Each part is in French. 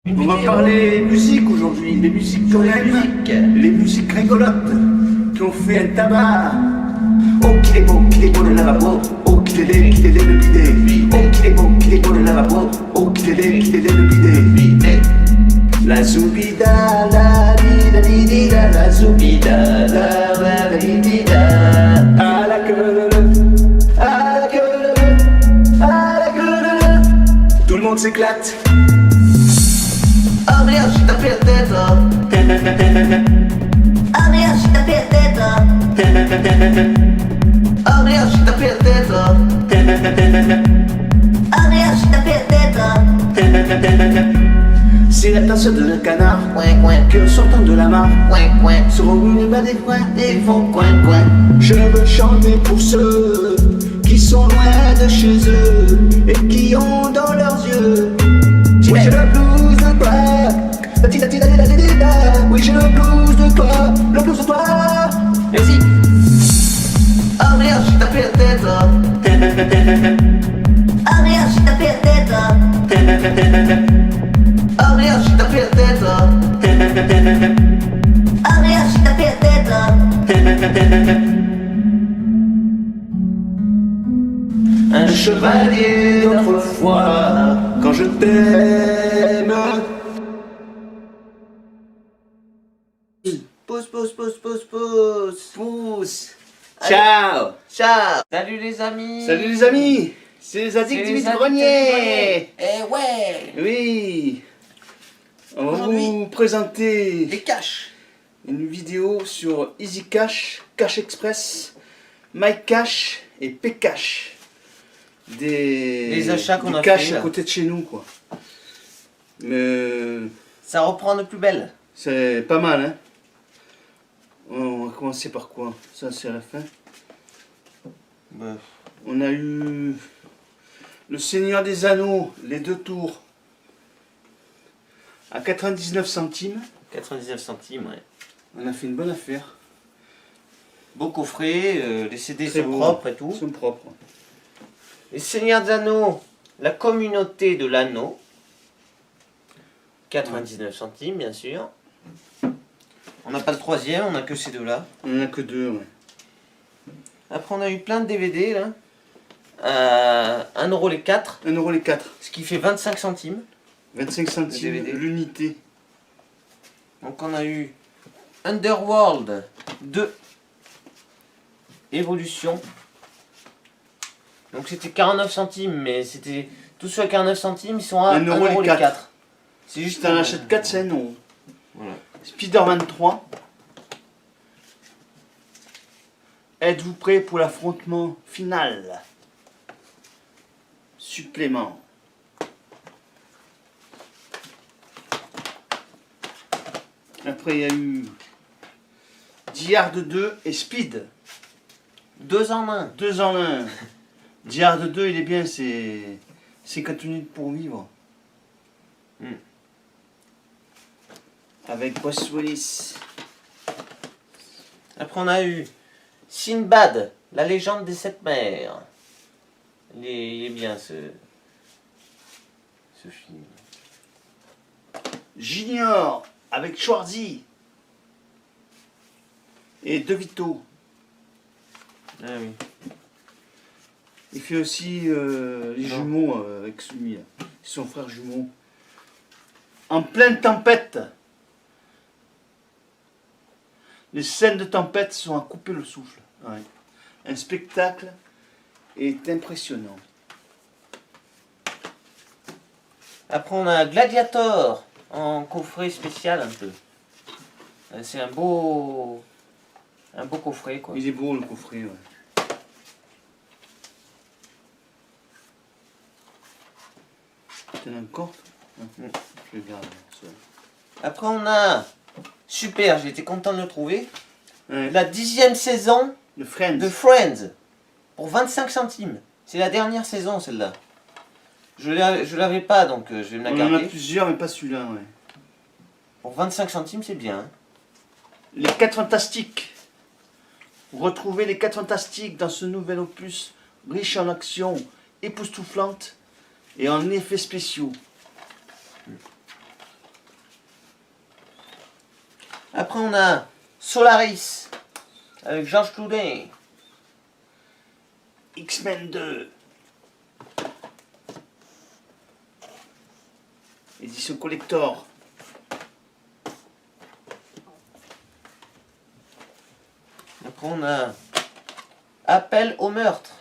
On va parler musique aujourd'hui, les musiques qu'on aime, les musiques rigolotes qui ont fait un tabac. Oh qu'il est beau le lavabo, oh qu'il est le bidet. Oh qu'il est beau le lavabo, oh qu'il est le bidet. La zoubida, la dida dida, la zoubida, la dida. À la queue, à la queue, à la queue. Tout le monde s'éclate. Adrián, si te pierdes Adrián, si te pierdes Adrián, si te pierdes Adrián, si te pierdes C'est la tasse de canard, Coin, coin, que sortant de la mare, coin, coin sur une bas des coins, Des fonds, coin, coin je veux chanter pour ceux qui sont loin de chez eux et qui ont dans leurs yeux. Oui, j'ai le blues de toi. Oui, j'ai le blues de toi. Le blues de toi. Merci Adrián, si te pierdes Adrián, si te pierdes Adrián, si te pierdes Adrián, si te pierdes Un chevalier d'autrefois, quand je t'aime. Pousse, pousse, pousse, pousse, pousse Pousse. Allez. Ciao. Ciao. Salut les amis. Salut les amis. C'est les addicts du vide-grenier. Eh ouais. Oui. On va Aujourd'hui, vous présenter les caches. une vidéo sur Easy Cash, Cash Express, MyCash et Pcash. Les achats qu'on du a cash fait, à côté de chez nous, quoi. Mais Ça reprend de plus belle. c'est pas mal, hein. On va commencer par quoi? Ça, c'est à la fin. On a eu le Seigneur des Anneaux, les 2 tours, à 99 centimes. 99 centimes, ouais. On a fait une bonne affaire. Beau coffret, les CD Très sont beau. propres et tout. Ils sont propres. Les Seigneurs des Anneaux, la communauté de l'anneau. 99 centimes, bien sûr. On n'a pas le troisième, on n'a que ces deux-là. On en a que 2, ouais. Après, on a eu plein de DVD, là. 1€ les 4, 1 euro les 4. ce qui fait 25 centimes. 25 centimes DVD. l'unité. Donc on a eu Underworld 2 Evolution. Donc c'était 49 centimes, mais c'était tous ceux à 49 centimes, ils sont à 1 euro les 4. C'est Si juste tu en achètes 4, c'est 1 euro. Voilà. Spider-Man 3. Êtes-vous prêts pour l'affrontement final? Supplément. Après, il y a eu Die Hard 2 et Speed. 2 en 1. 2 en 1. Die Hard 2, il est bien, c'est 50 minutes pour vivre. Avec Bruce Willis. Après on a eu Sinbad, la légende des 7 mers. Il est bien ce film. Junior avec Schwarzy et De Vito. Ah oui. Il fait aussi les jumeaux avec celui-là. Ils sont frères jumeaux. En pleine tempête. Les scènes de tempête sont à couper le souffle. Ouais. Un spectacle est impressionnant. Après on a Gladiator en coffret spécial un peu. C'est un beau coffret quoi. Il est beau le coffret. Ouais. T'en as encore? Je le garde. Après on a, super, j'ai été content de le trouver, Ouais. la 10e saison Le Friends. de Friends, pour 25 centimes. C'est la dernière saison celle-là. Je l'avais pas donc je vais me la On en a garder. plusieurs mais pas celui-là. Ouais. Pour 25 centimes c'est bien. Hein. Les 4 Fantastiques. Retrouvez les 4 Fantastiques dans ce nouvel opus riche en action époustouflante et en effets spéciaux. Après, on a Solaris avec Georges Clooney. X-Men 2. Édition collector. Après, on a Appel au meurtre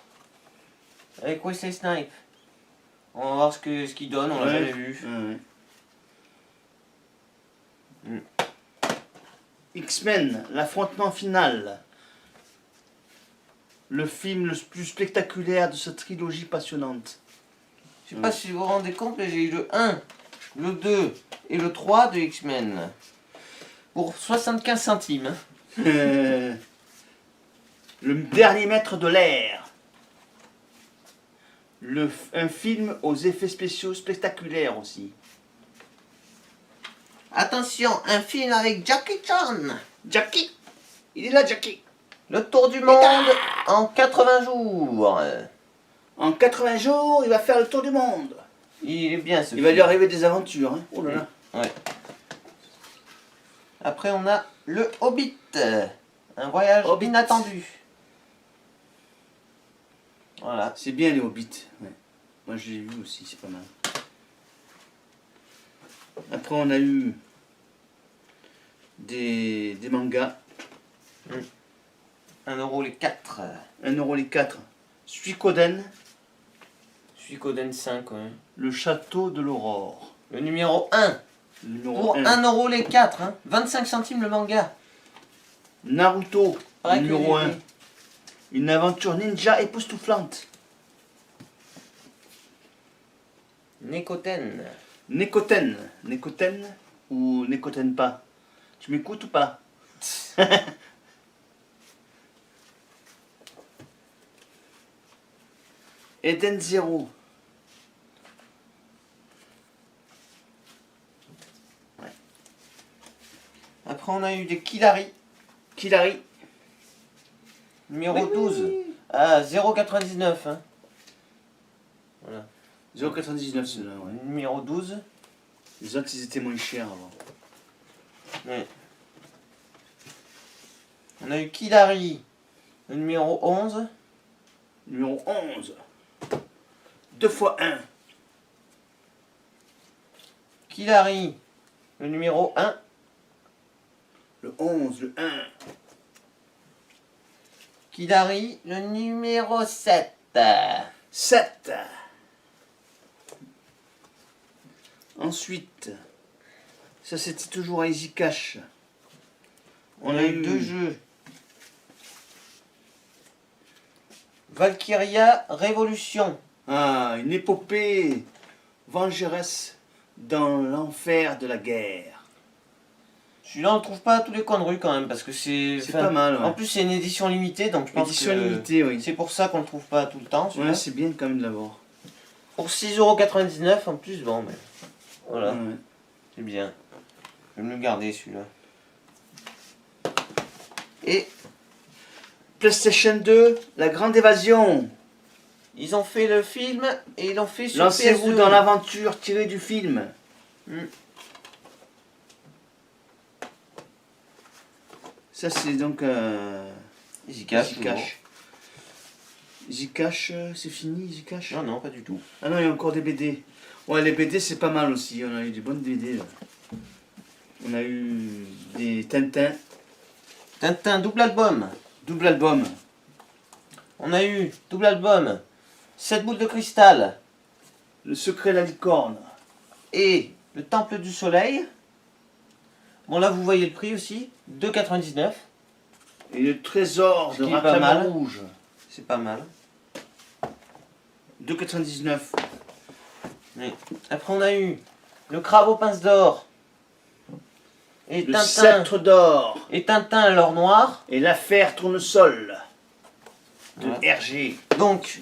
avec Wesley Snipes. On va voir ce qu'il donne, on l'a jamais vu. X-Men, l'affrontement final. Le film le plus spectaculaire de cette trilogie passionnante. Je sais pas si vous vous rendez compte, mais j'ai eu le 1, le 2 et le 3 de X-Men. Pour 75 centimes. Le dernier maître de l'air. Un film aux effets spéciaux spectaculaires aussi. Attention, un film avec Jackie Chan. Jackie. Il est là, Jackie. Le tour du monde en 80 jours. En 80 jours, il va faire le tour du monde. Il est bien ce Il va film. lui arriver des aventures. Hein. Oh là là. Ouais. Après, on a le Hobbit. Un voyage Hobbit. inattendu. Voilà. C'est bien les Hobbits. Ouais. Moi, je l'ai vu aussi, c'est pas mal. Après, on a eu des mangas. 1 euro les 4. 1 euro les 4. Suikoden, Suikoden 5, ouais. le château de l'aurore. Le numéro 1. Le numéro Pour 1. 1 euro les 4. Hein. 25 centimes le manga. Naruto, Pareil que numéro les- 1. Une aventure ninja époustouflante. Nekoten. Nekoten. Nekoten ou Nekoten pas? Tu m'écoutes ou pas? Eden Zero. Après, on a eu des Killari. Killari. Numéro 12. À 0,99. Hein. Voilà. 0,99 ceux-là, ouais. Numéro 12. Les autres, ils étaient moins chers avant. Ouais. On a eu Killari. Le numéro 11. Numéro 11. 2 fois 1. Killari. Le numéro 1. Le 11, le 1. Killari. Le numéro 7. 7. Ensuite, ça c'était toujours à Easy Cash. On a eu 2 jeux. Valkyria Révolution. Ah, une épopée vengeresse dans l'enfer de la guerre. Celui-là, on le trouve pas à tous les coins de rue quand même, parce que c'est... C'est pas mal, ouais. En plus, c'est une édition limitée, donc je pense Édition que limitée, oui. c'est pour ça qu'on le trouve pas tout le temps. celui-là. Ouais, c'est bien quand même de l'avoir. Pour 6,99 € en plus, bon, mais voilà, Ouais. c'est bien. Je vais me le garder celui-là. Et PlayStation 2, la grande évasion. ils ont fait le film et ils l'ont fait sur Lancez-vous PS2. dans l'aventure tirée du film. Mm. Ça c'est donc Easy Cash. Easy Cash. Easy Cash, c'est fini Easy Cash? Non, non, pas du tout. Ah non, il y a encore des BD. Ouais, les BD c'est pas mal aussi. On a eu des bonnes BD là. On a eu des Tintin, Tintin, double album. double album. On a eu double album, 7 boules de cristal Le secret de la licorne. et le temple du soleil. Bon, là, vous voyez le prix aussi, 2,99 €. Et le trésor Ce de qui est pas Raclame mal. Rouge. C'est pas mal. 2,99. Oui. Après, on a eu le crabe aux pinces d'or. Et Le Tintin. sceptre d'or. Et Tintin à l'or noir. Et l'affaire Tournesol. De Voilà. Hergé. Donc,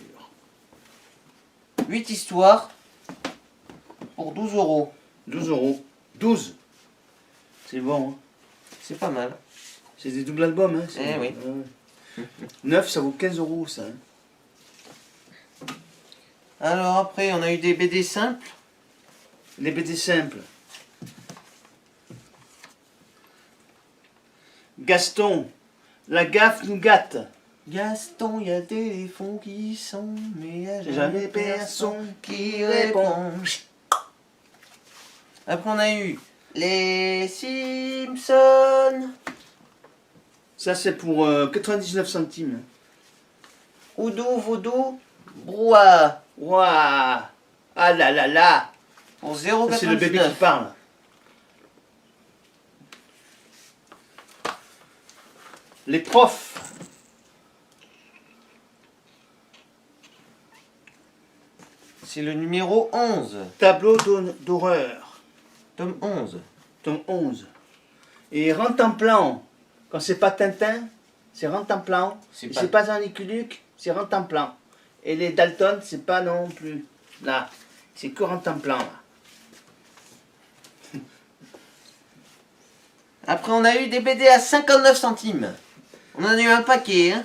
8 histoires pour 12 €. 12 euros. 12. C'est bon, hein. C'est pas mal. C'est des doubles albums, hein. Eh oui. 9, ça vaut 15 euros, ça. Hein. Alors après, on a eu des BD simples. Les BD simples. Gaston, la gaffe nous gâte. Gaston, y a des fonds qui sont, mais y a Jamais jamais personne personne qui répond. Après, on a eu les Simpsons. Ça, c'est pour 99 centimes. Oudou, Voodoo, Brouhaha. Waouh! Ah là là là! Pour Ça, c'est le bébé qui 0,99. parle. Les profs. C'est le numéro 11. Tableau d'horreur. Tome 11. Tome 11. Et rentre en plan. Quand c'est pas Tintin, c'est rentre en plan. C'est Et pas- c'est pas Jean-Luc Luc, c'est rentre en plan. Et les Dalton, c'est pas non plus. Là. C'est que rentre en plan. Là. Après, on a eu des BD à 59 centimes. On en a eu un paquet, hein.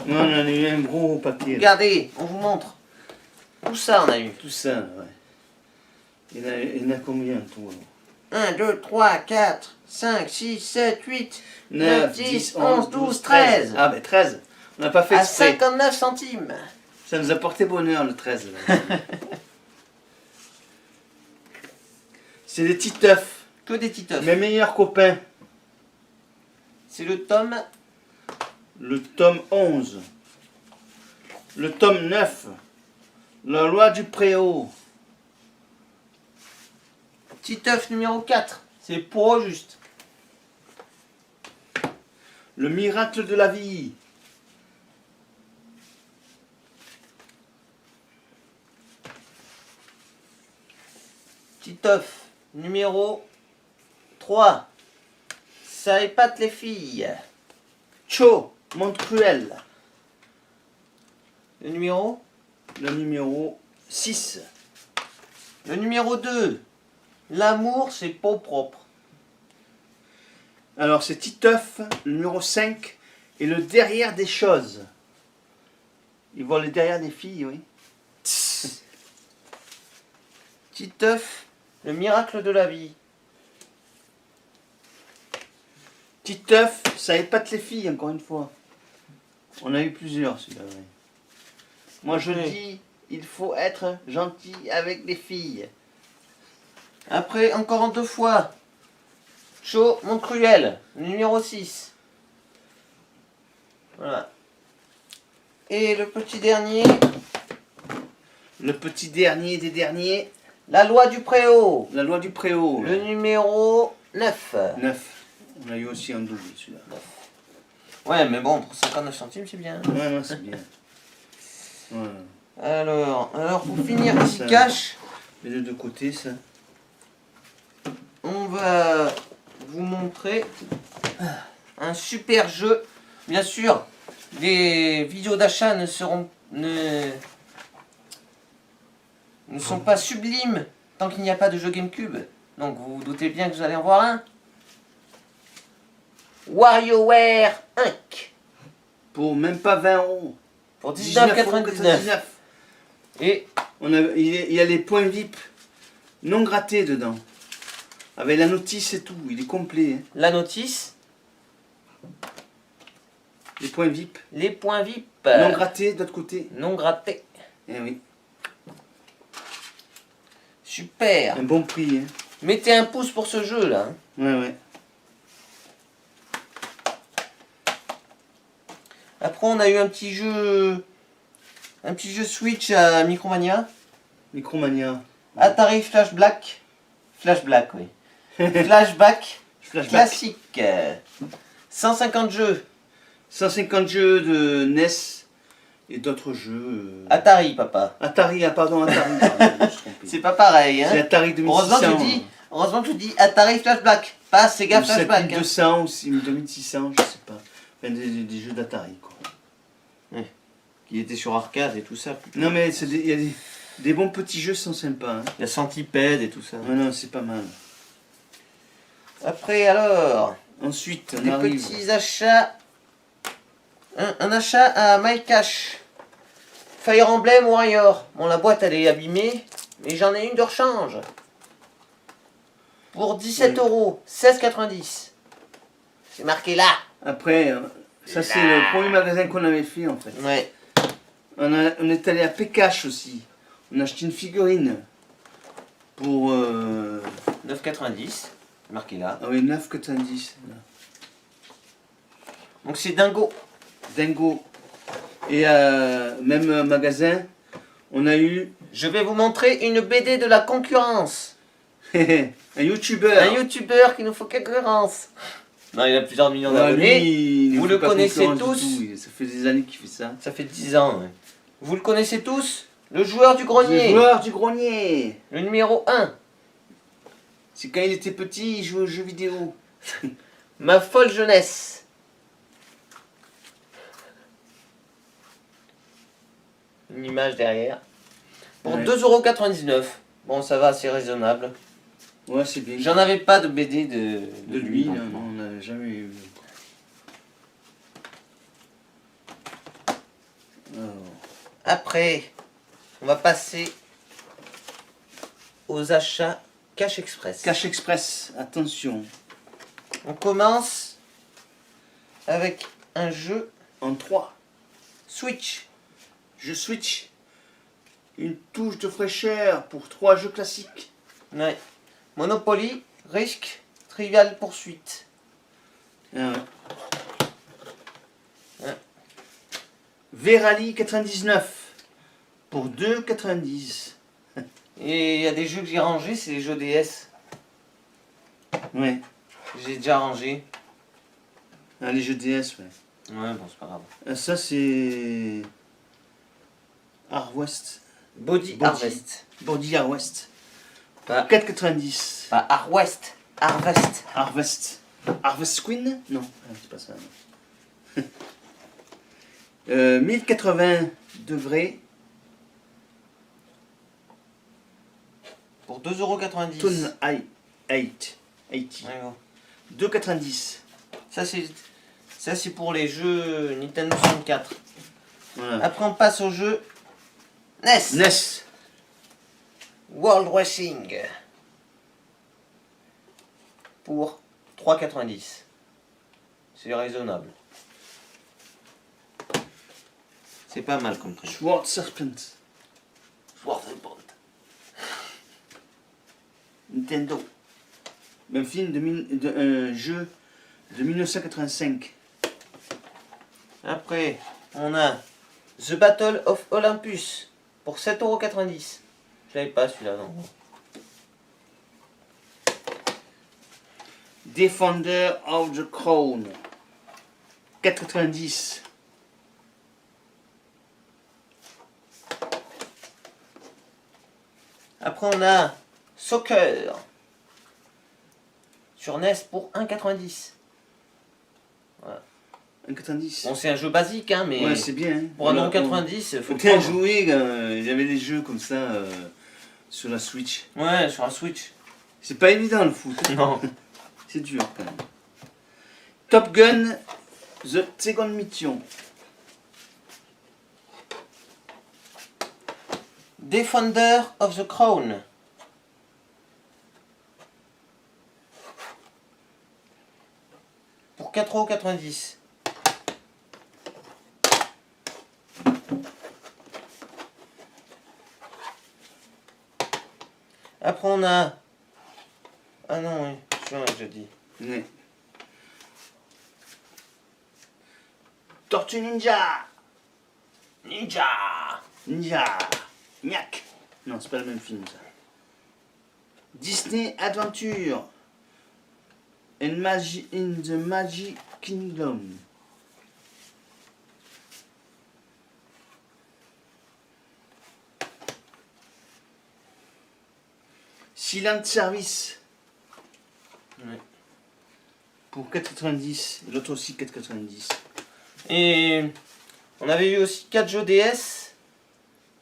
Non, on en a eu un gros papier. Là. Regardez, on vous montre. Tout ça, on a eu. Tout ça, là, ouais. Il y en a combien tout 1, 2, 3, 4, 5, 6, 7, 8, 9, 10, 11, 12, 13. Ah ben 13. On n'a pas fait à exprès. 59 centimes. Ça nous a porté bonheur le 13. là. C'est des Titeufs. Que des titeufs. Mes meilleurs copains. C'est le tome. Le tome 11. Le tome 9. La loi du préau. Titeuf numéro 4. C'est pour eux juste. Le miracle de la vie. Titeuf numéro 3. Ça épate les filles. Cho, monde cruel. Le numéro. Le numéro 6. Le numéro 2. L'amour, c'est pas propre. Alors c'est Titeuf, le numéro 5. Et le derrière des choses. Ils voient le derrière des filles, oui. Titeuf, le miracle de la vie. Titeuf, ça épate les filles, encore une fois. On a eu plusieurs, celui-là. Oui. Moi, je Oui. dis, il faut être gentil avec les filles. Après, encore en 2 fois. Chaud, Monde Cruel, le numéro 6. Voilà. Et le petit dernier, Le petit dernier des derniers, La loi du préau, la loi du préau. le numéro 9. 9. On a eu aussi un double, celui-là. Ouais, mais bon, pour 59 centimes, c'est bien. Ouais, non, c'est bien. Ouais. Alors pour finir, ici Ça- cache, Les deux de côté, ça. on va vous montrer un super jeu. Bien sûr, les vidéos d'achat ne sont pas sublimes tant qu'il n'y a pas de jeu GameCube. Donc vous vous doutez bien que vous allez en voir un. WarioWare Inc. Pour même pas 20 euros. Pour 19,99 19,99. Et Il y a les points VIP non grattés dedans. Avec la notice et tout, il est complet. Hein. la notice, Les points VIP. les points VIP Non grattés de l'autre côté. non grattés. Eh oui. Super. Un bon prix. Hein. Mettez un pouce pour ce jeu là. Hein. Ouais, ouais. Après on a eu un petit jeu Switch à Micromania. Micromania. Atari Flash Black. Flash Black, oui. Flashback Flashback. classique. 150 jeux. 150 jeux de NES et d'autres jeux. Atari, papa. Atari, ah pardon, Atari. Pardon, je me suis trompé. C'est pas pareil, C'est hein. Atari 2600. Heureusement que je dis Atari Flash Black. Pas Sega Ou Flash Black. Hein. 7200 ou 2600, je sais pas. Enfin, des jeux d'Atari, quoi. Qui était sur arcade et tout ça. plutôt. Non, mais il y a des bons petits jeux sont sympas. Hein. La centipède et tout ça. Non, non, c'est pas mal. Après alors, Ensuite, on des arrive. petits achats. Un achat à MyCash. Fire Emblem Warrior. Bon, la boîte elle est abîmée, mais j'en ai une de rechange. Pour 17 Oui. euros, 16,90. C'est marqué là. Après, ça c'est le premier magasin qu'on avait fait en fait. Ouais. On est allé à Pécache aussi. On a acheté une figurine pour 9,90. Marqué là. ah oui, 9,90. Donc c'est Dingo. Dingo. Et même magasin, on a eu Je vais vous montrer une BD de la concurrence. un youtubeur. Un youtubeur qui nous faut concurrence. Non, il a plusieurs millions d'abonnés. Vous le connaissez tous. Ça fait des années qu'il fait ça. Ça fait 10 ans. Ouais. Vous le connaissez tous. Le joueur du grenier. Le joueur du grenier. Le numéro 1. C'est quand il était petit, il jouait aux jeux vidéo. Ma folle jeunesse. Une image derrière. Pour Ouais. 2,99 €. Bon, ça va, c'est raisonnable. Ouais, c'est bien. J'en avais pas de BD De lui, non. non, on n'avait jamais eu. Alors, Après, on va passer aux achats Cash Express. Cash Express, attention. On commence avec un jeu En 3, Switch. je switch. Une touche de fraîcheur pour 3 jeux classiques. Ouais. Monopoly, Risk, Trivial Poursuite. Ah ouais. Ouais. Verali 99 pour 2,90. Et il y a des jeux que j'ai rangés, c'est les jeux DS. Ouais. J'ai déjà rangé. Ah, les jeux DS, ouais. Ouais, bon, c'est pas grave. Ça, c'est. Harvest. Body Harvest. Body Harvest. Pas, 4,90. pas Harvest. Harvest. Harvest. Harvest Queen? Non, c'est pas ça. Non. 1080 degrés. Pour 2,90 €. Tone 8. 80. Ouais, bon. 2,90. Ça c'est pour les jeux Nintendo 64. Voilà. Après on passe au jeu NES. NES. World Racing. Pour 3,90 €. C'est raisonnable. C'est pas mal comme prix. Sword Serpent. Nintendo. Un film un jeu de 1985. Après, on a The Battle of Olympus pour 7,90 €. Je l'avais pas celui-là, non. Defender of the Crown. 4,90. Après, on a Soccer sur NES pour 1,90 €. 1,90. Bon, c'est un jeu basique, hein, mais Ouais, c'est bien. Hein. pour 1,90 €, faut Faut bien prendre. jouer, il y avait des jeux comme ça sur la Switch. Ouais, sur un Switch. C'est pas évident le foot. Hein. Non. C'est dur quand même. Top Gun, The Second Mission. Defender of the Crown. Pour 4,90 €. Après on a... Ah non, oui, celui-là que j'ai dit. Ouais. Tortue Ninja. Ninja. Ninja. Gnac. Non, c'est pas le même film ça. Disney Adventure. In the Magic Kingdom. Silent Service. Ouais. Pour 4,90. L'autre aussi 4,90. Et on avait eu aussi 4 jeux DS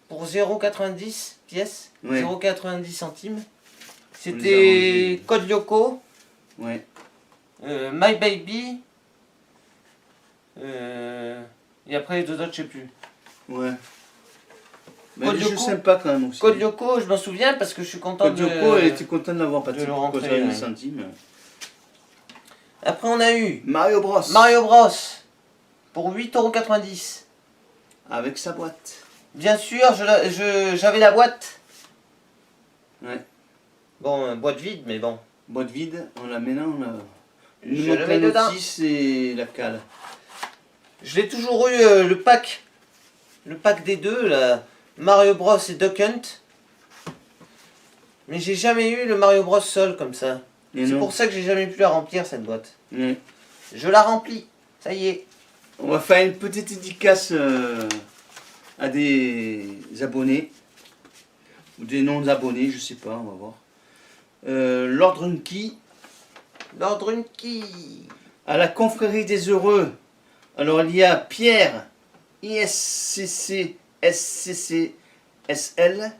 pour 0,90 pièces, Ouais. 0,90 centimes. On les a C'était rangés. Code Lyoko, Ouais. My Baby, et après les deux autres, je sais plus. Ouais. Mais Code des jeux Lyoko. sympas quand même aussi. Code Lyoko, je m'en souviens parce que je suis content Code de... Lyoko, elle était contente de l'avoir de le pratiqué pour rentrer, 90 ouais. centimes. Après, on a eu Mario Bros. Mario Bros. Pour 8,90 €. Avec sa boîte. Bien sûr, j'avais la boîte. Ouais. Bon, boîte vide, mais bon. Boîte vide, on la met là, on a... Je le mets dedans. notice et la cale. Je l'ai toujours eu, le pack des deux, là, Mario Bros et Duck Hunt. Mais j'ai jamais eu le Mario Bros seul comme ça. Et C'est non. pour ça que j'ai jamais pu la remplir, cette boîte. Ouais. Je la remplis, ça y est. On va faire une petite dédicace à des abonnés. Ou des non-abonnés, je sais pas, on va voir. Lord Runky, L'ordre une qui. à la confrérie des heureux. Alors il y a Pierre, ISCC, SCC, SL,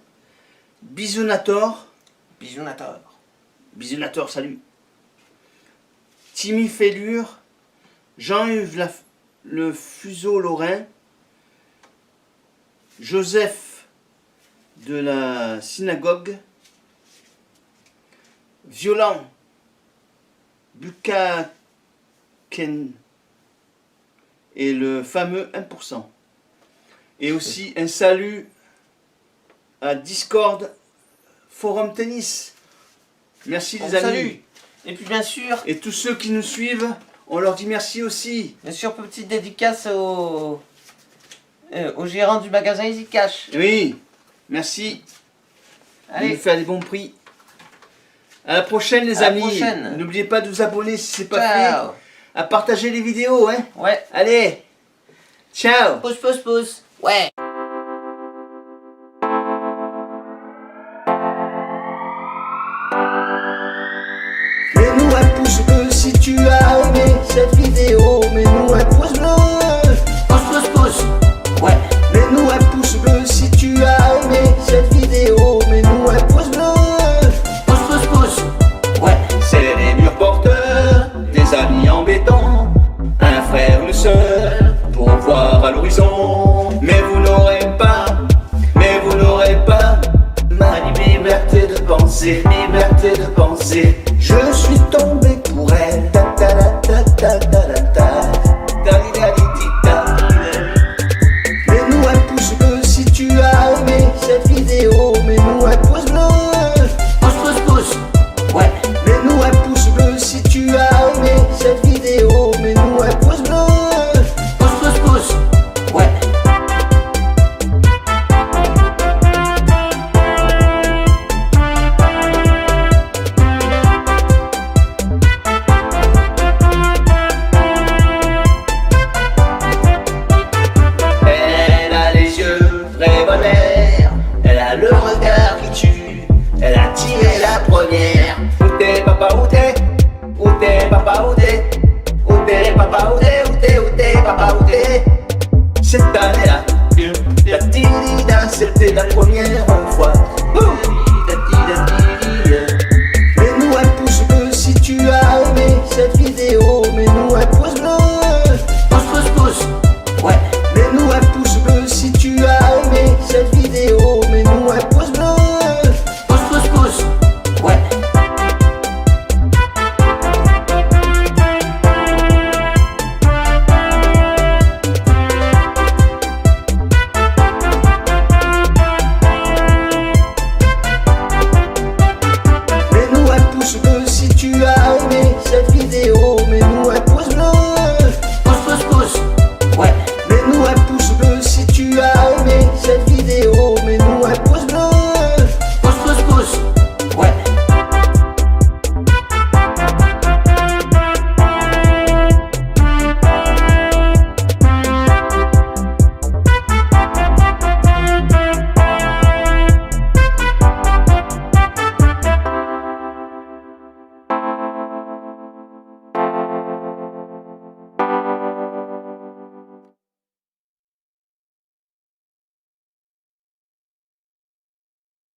Bisounator, Bisounator. Bisounator, salut. Timmy Fellure, Jean-Yves le Fuseau Lorrain, Joseph de la synagogue, Violent Bukaken et le fameux 1%. Et aussi un salut à Discord Forum Tennis. Merci les amis. Salut. Et puis bien sûr, Et tous ceux qui nous suivent, on leur dit merci aussi. petite dédicace au gérant du magasin Easy Cash. Oui, merci de nous Allez, faire des bons prix. À la prochaine les À la amis. prochaine. N'oubliez pas de vous abonner si c'est pas ciao. fait. À partager les vidéos, hein. Ouais, Allez, ciao. pouce. Ouais. Mets-nous un pouce bleu si tu as aimé cette vidéo.